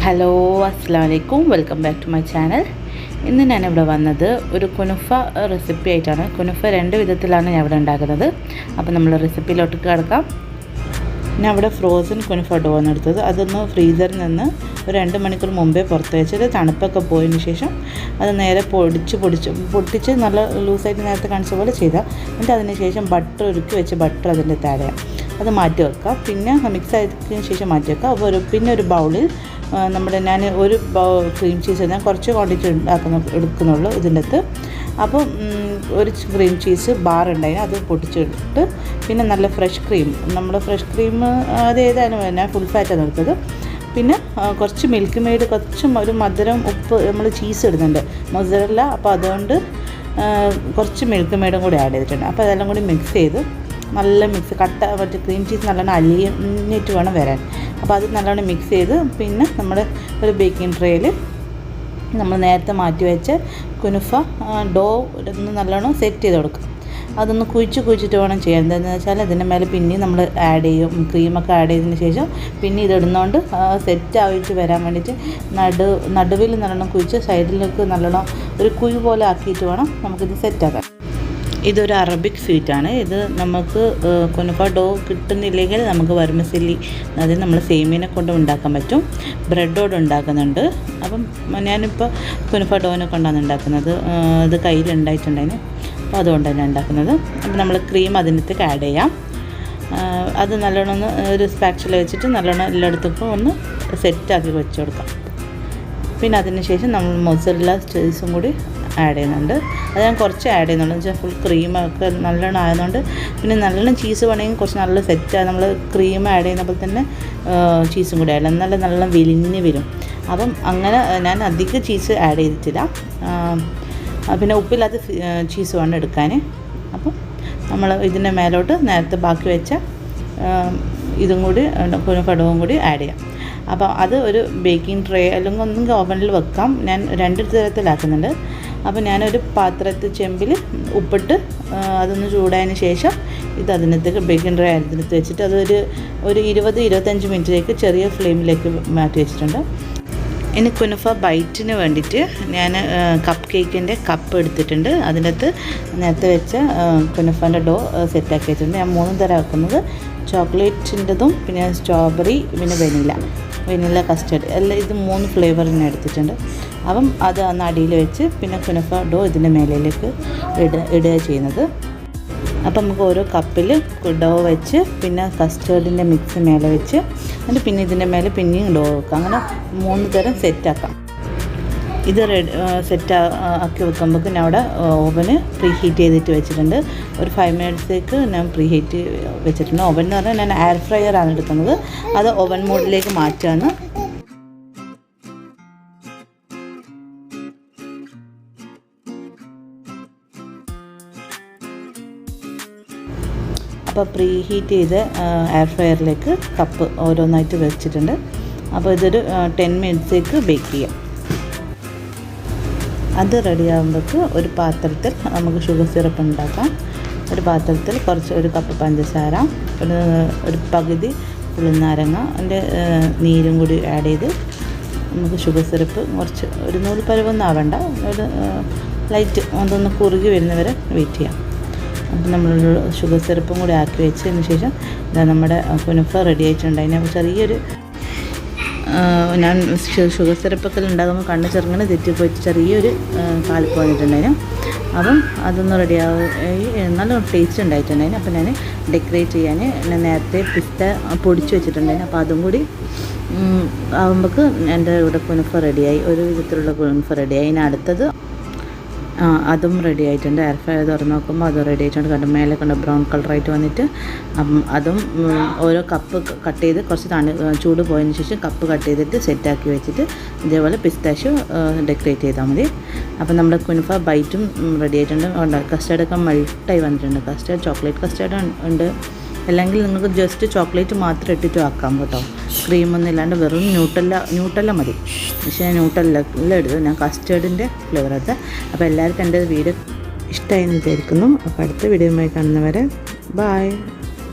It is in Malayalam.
ഹലോ അസ്സലാമു അലൈക്കും, welcome back to my channel. ഇന്ന് ഞാനിവിടെ വന്നത് ഒരു കുനുഫ റെസിപ്പി ആയിട്ടാണ്. കുനുഫ രണ്ട് വിധത്തിലാണ് ഞാൻ ഇവിടെ ഉണ്ടാക്കുന്നത്. അപ്പോൾ നമ്മൾ റെസിപ്പിയിലോട്ട് കിടക്കാം. ഞാൻ ഇവിടെ ഫ്രോസൺ കുനുഫ ഡോ ആണ് എടുത്തത്. അതൊന്ന് ഫ്രീസറിൽ നിന്ന് ഒരു 2 മണിക്കൂർ മുമ്പേ പുറത്ത് വെച്ചത്. തണുപ്പൊക്കെ പോയതിന് ശേഷം അത് നേരെ പൊട്ടിച്ച് നല്ല ലൂസായിട്ട് നേരത്തെ കാണിച്ച പോലെ ചെയ്താൽ, എന്നിട്ട് അതിന് ശേഷം ബട്ടർ ഉരുക്കി വെച്ച് ബട്ടർ അതിൻ്റെ താഴെ അത് മാറ്റി വെക്കാം. പിന്നെ മിക്സ് ആയതിന് ശേഷം മാറ്റി വെക്കാം. അപ്പോൾ പിന്നെ ഒരു ബൗളിൽ ഞാൻ ഒരു ക്രീം ചീസ് ഞാൻ കുറച്ച് ക്വാണ്ടിറ്റി എടുക്കുന്നുള്ളൂ ഇതിൻ്റെ അകത്ത്. അപ്പോൾ ഒരു ക്രീം ചീസ് ബാർ ഉണ്ടായിരുന്നു, അത് പൊട്ടിച്ചെടുത്ത് പിന്നെ നല്ല ഫ്രഷ് ക്രീം, ഫ്രഷ് ക്രീം അത് ഏതായാലും ഞാൻ ഫുൾ ഫാറ്റാണ് എടുത്തത്. പിന്നെ കുറച്ച് മിൽക്ക് മെയ്ഡ്, കുറച്ച് ഒരു മധുരം ഉപ്പ് നമ്മൾ ചീസ് ഇടുന്നുണ്ട് മൊസറല്ല, അപ്പോൾ അതുകൊണ്ട് കുറച്ച് മിൽക്ക് മെയ്ഡും കൂടി ആഡ് ചെയ്തിട്ടുണ്ട്. അപ്പോൾ അതെല്ലാം കൂടി മിക്സ് ചെയ്ത് നല്ല മറ്റേ ക്രീം ചീസ് നല്ലോണം അലിഞ്ഞിട്ട് വേണം വരാൻ. അപ്പോൾ അത് നല്ലോണം മിക്സ് ചെയ്ത് പിന്നെ നമ്മുടെ ഒരു ബേക്കിംഗ് ട്രേയിൽ നമ്മൾ നേരത്തെ മാറ്റി വെച്ച കുനുഫ ഡോ ഒന്ന് നല്ലോണം സെറ്റ് ചെയ്ത് കൊടുക്കും. അതൊന്ന് കുഴിച്ചിട്ട് വേണം ചെയ്യാൻ. എന്താണെന്ന് വെച്ചാൽ ഇതിൻ്റെ മേലെ പിന്നെയും നമ്മൾ ആഡ് ചെയ്യും, ക്രീമൊക്കെ ആഡ് ചെയ്തതിന് ശേഷം പിന്നെ ഇതിടുന്നതുകൊണ്ട് സെറ്റ് ആയിട്ട് വരാൻ വേണ്ടിയിട്ട് നടുവിൽ നല്ലോണം കുഴിച്ച് സൈഡിലേക്ക് നല്ലോണം ഒരു കുഴി പോലെ ആക്കിയിട്ട് വേണം നമുക്കിത് സെറ്റാക്കാൻ. ഇതൊരു അറബിക് സ്വീറ്റാണ്. ഇത് നമുക്ക് കുനുഫ ഡോ കിട്ടുന്നില്ലെങ്കിൽ നമുക്ക് വർമസില്ലി, അതായത് നമ്മൾ സേമിയനെ കൊണ്ട് ഉണ്ടാക്കാൻ പറ്റും. ബ്രെഡോട് ഉണ്ടാക്കുന്നുണ്ട്. അപ്പം ഞാനിപ്പോൾ കുനുഫ ഡോനെ കൊണ്ടാണ് ഉണ്ടാക്കുന്നത്. ഇത് കയ്യിലുണ്ടായിട്ടുണ്ടായിന്, അപ്പോൾ അതുകൊണ്ട് തന്നെ ഉണ്ടാക്കുന്നത്. അപ്പോൾ നമ്മൾ ക്രീം അതിനകത്തേക്ക് ആഡ് ചെയ്യാം. അത് നല്ലോണം ഒന്ന് ഒരു സ്പാച്ചുല വെച്ചിട്ട് നല്ലോണം എല്ലായിടത്തേക്കും ഒന്ന് സെറ്റാക്കി വെച്ച് കൊടുക്കാം. പിന്നെ അതിന് ശേഷം നമ്മൾ മൊസറല്ല ചീസും കൂടി ആഡ് ചെയ്യുന്നുണ്ട്. അത് ഞാൻ കുറച്ച് ആഡ് ചെയ്യുന്നുണ്ട് എന്ന് വെച്ചാൽ ഫുൾ ക്രീമൊക്കെ നല്ലോണം ആയതുകൊണ്ട്. പിന്നെ നല്ലോണം ചീസ് വേണമെങ്കിൽ കുറച്ച് നല്ല സെറ്റാണ്. നമ്മൾ ക്രീം ആഡ് ചെയ്യുന്നപ്പോൾ തന്നെ ചീസും കൂടി ആഡ് നല്ല വിരിഞ്ഞ് വരും. അപ്പം അങ്ങനെ ഞാൻ അധികം ചീസ് ആഡ് ചെയ്തിട്ടില്ല. പിന്നെ ഉപ്പില്ലാത്ത ചീസ് വേണം എടുക്കാൻ. അപ്പം നമ്മൾ ഇതിൻ്റെ മേലോട്ട് നേരത്തെ ബാക്കി വെച്ച ഇതും കൂടി കുനുഫടവും കൂടി ആഡ് ചെയ്യാം. അപ്പോൾ അത് ഒരു ബേക്കിംഗ് ട്രേ അല്ലെങ്കിൽ ഒന്നെങ്കിൽ ഓവനിൽ വെക്കാം. ഞാൻ 2 തരത്തിലാക്കുന്നുണ്ട്. അപ്പോൾ ഞാനൊരു ചെമ്പിൽ ഉപ്പിട്ട് അതൊന്ന് ചൂടായതിന് ശേഷം ഇത് അതിനകത്തേക്ക് ബേക്കിംഗ് ട്രേ അതിനകത്ത് വെച്ചിട്ട് അതൊരു 20-25 മിനിറ്റിലേക്ക് ചെറിയ ഫ്ലെയിമിലേക്ക് മാറ്റി വെച്ചിട്ടുണ്ട്. ഇനി കുനുഫ ബൈറ്റിന് വേണ്ടിയിട്ട് ഞാൻ കപ്പ് കേക്കിൻ്റെ കപ്പ് എടുത്തിട്ടുണ്ട്. അതിനകത്ത് നേരത്തെ വെച്ച കുനുഫൻ്റെ ഡോ സെറ്റാക്കി വെച്ചിട്ടുണ്ട്. ഞാൻ 3 തരം വെക്കുന്നത്, ചോക്ലേറ്റിൻ്റെതും പിന്നെ സ്ട്രോബെറി പിന്നെ വെനില കസ്റ്റർഡ് എല്ലാം, ഇത് 3 ഫ്ലേവർ ഞാൻ എടുത്തിട്ടുണ്ട്. അപ്പം അത് അന്ന് അടിയിൽ വെച്ച് പിന്നെ കുനുഫ ഡോ ഇതിൻ്റെ മേലയിലേക്ക് ഇടുക ചെയ്യുന്നത്. അപ്പം നമുക്ക് ഓരോ കപ്പിൽ ഡോ വെച്ച് പിന്നെ കസ്റ്റേർഡിൻ്റെ മിക്സ് മേലെ വെച്ച് എന്നിട്ട് പിന്നെ ഇതിൻ്റെ മേലെ പിന്നെയും ഡോ വെക്കാം. അങ്ങനെ 3 തരം സെറ്റാക്കാം. ഇത് സെറ്റ് ആക്കി വെക്കുമ്പോൾ ഞാൻ അവിടെ ഓവന് പ്രീ ഹീറ്റ് ചെയ്തിട്ട് വെച്ചിട്ടുണ്ട്. ഒരു 5 മിനിറ്റ്സേക്ക് ഞാൻ പ്രീ ഹീറ്റ് വെച്ചിട്ടുണ്ട്. ഓവൻ എന്ന് പറഞ്ഞാൽ ഞാൻ എയർ ഫ്രയറാണ് എടുക്കുന്നത്. അത് ഓവൻ മോഡിലേക്ക് മാറ്റാണ്. അപ്പോൾ പ്രീ ഹീറ്റ് ചെയ്ത് എയർ ഫ്രയറിലേക്ക് കപ്പ് ഓരോന്നായിട്ട് വെച്ചിട്ടുണ്ട്. അപ്പോൾ ഇതൊരു 10 മിനിറ്റ്സേക്ക് ബേക്ക് ചെയ്യാം. അത് റെഡിയാകുമ്പോഴേക്ക് ഒരു പാത്രത്തിൽ നമുക്ക് ഷുഗർ സിറപ്പ് ഉണ്ടാക്കാം. ഒരു പാത്രത്തിൽ ഒരു കപ്പ് പഞ്ചസാര, ഒരു പകുതി പുളിനാരങ്ങ അതിൻ്റെ നീരും കൂടി ആഡ് ചെയ്ത് നമുക്ക് ഷുഗർ സിറപ്പ് കുറച്ച് ഒരു നൂൽ പരുവൊന്നും ആവണ്ട, ഒരു ലൈറ്റ് അതൊന്ന് കുറുകി വരുന്നവരെ വെയിറ്റ് ചെയ്യാം. അപ്പം നമ്മൾ ഷുഗർ സിറപ്പും കൂടി ആക്കി വെച്ചതിന് ശേഷം നമ്മുടെ കുനുഫ റെഡി ആയിട്ടുണ്ട്. അതിന് ചെറിയൊരു ഞാൻ ഷുഗർ സിറപ്പൊക്കെ ഉണ്ടാകുമ്പോൾ കണ്ണ് ചെറുങ്ങനെ തെറ്റിപ്പോയിട്ട് ചെറിയൊരു കാലിപ്പ് വന്നിട്ടുണ്ടായിരുന്നു. അപ്പം അതൊന്ന് റെഡിയായി നല്ല ടേസ്റ്റ് ഉണ്ടായിട്ടുണ്ടായിരുന്നു. അപ്പം ഞാൻ ഡെക്കറേറ്റ് ചെയ്യാൻ നേരത്തെ പിസ്ത പൊടിച്ച് വെച്ചിട്ടുണ്ടായിരുന്നു. അപ്പോൾ അതും കൂടി ആകുമ്പോഴേക്ക് എൻ്റെ ഇവിടെ കുനുഫ റെഡിയായി, ഒരു വിധത്തിലുള്ള കുനുഫ റെഡിയായി. ഇനി അടുത്തത് അതും റെഡി ആയിട്ടുണ്ട്. എയർ ഫ്രയർ തുറന്ന് നോക്കുമ്പോൾ അതും റെഡി ആയിട്ടുണ്ട്. കണ്ട് മേലെ കണ്ട് ബ്രൗൺ കളറായിട്ട് വന്നിട്ട് അതും ഓരോ കപ്പ് കട്ട് ചെയ്ത് കുറച്ച് ചൂട് പോയതിന് ശേഷം കപ്പ് കട്ട് ചെയ്തിട്ട് സെറ്റാക്കി വെച്ചിട്ട് ഇതേപോലെ പിസ്താഷ്യോ ഡെക്കറേറ്റ് ചെയ്താൽ മതി. അപ്പം നമ്മുടെ കുനുഫ ബൈറ്റും റെഡി ആയിട്ടുണ്ട്. കസ്റ്റേർഡൊക്കെ മെൽട്ടായി വന്നിട്ടുണ്ട്. ചോക്ലേറ്റ് കസ്റ്റേർഡ് ഉണ്ട്. അല്ലെങ്കിൽ നിങ്ങൾക്ക് ജസ്റ്റ് ചോക്ലേറ്റ് മാത്രം ഇട്ടിട്ട് ആക്കാം കേട്ടോ. ക്രീമൊന്നും ഇല്ലാണ്ട് വെറും ന്യൂട്ടല്ല മതി. പക്ഷേ ഞാൻ ന്യൂട്ടല്ല എടുത്തു, ഞാൻ കസ്റ്റേർഡിൻ്റെ ഫ്ലേവർ എടുത്തത്. അപ്പോൾ എല്ലാവർക്കും എൻ്റെ വീഡിയോ ഇഷ്ടമായി എന്ന് വിചാരിക്കുന്നു. അപ്പോൾ അടുത്ത വീഡിയോയുമായി കാണുന്നവരെ ബായ്.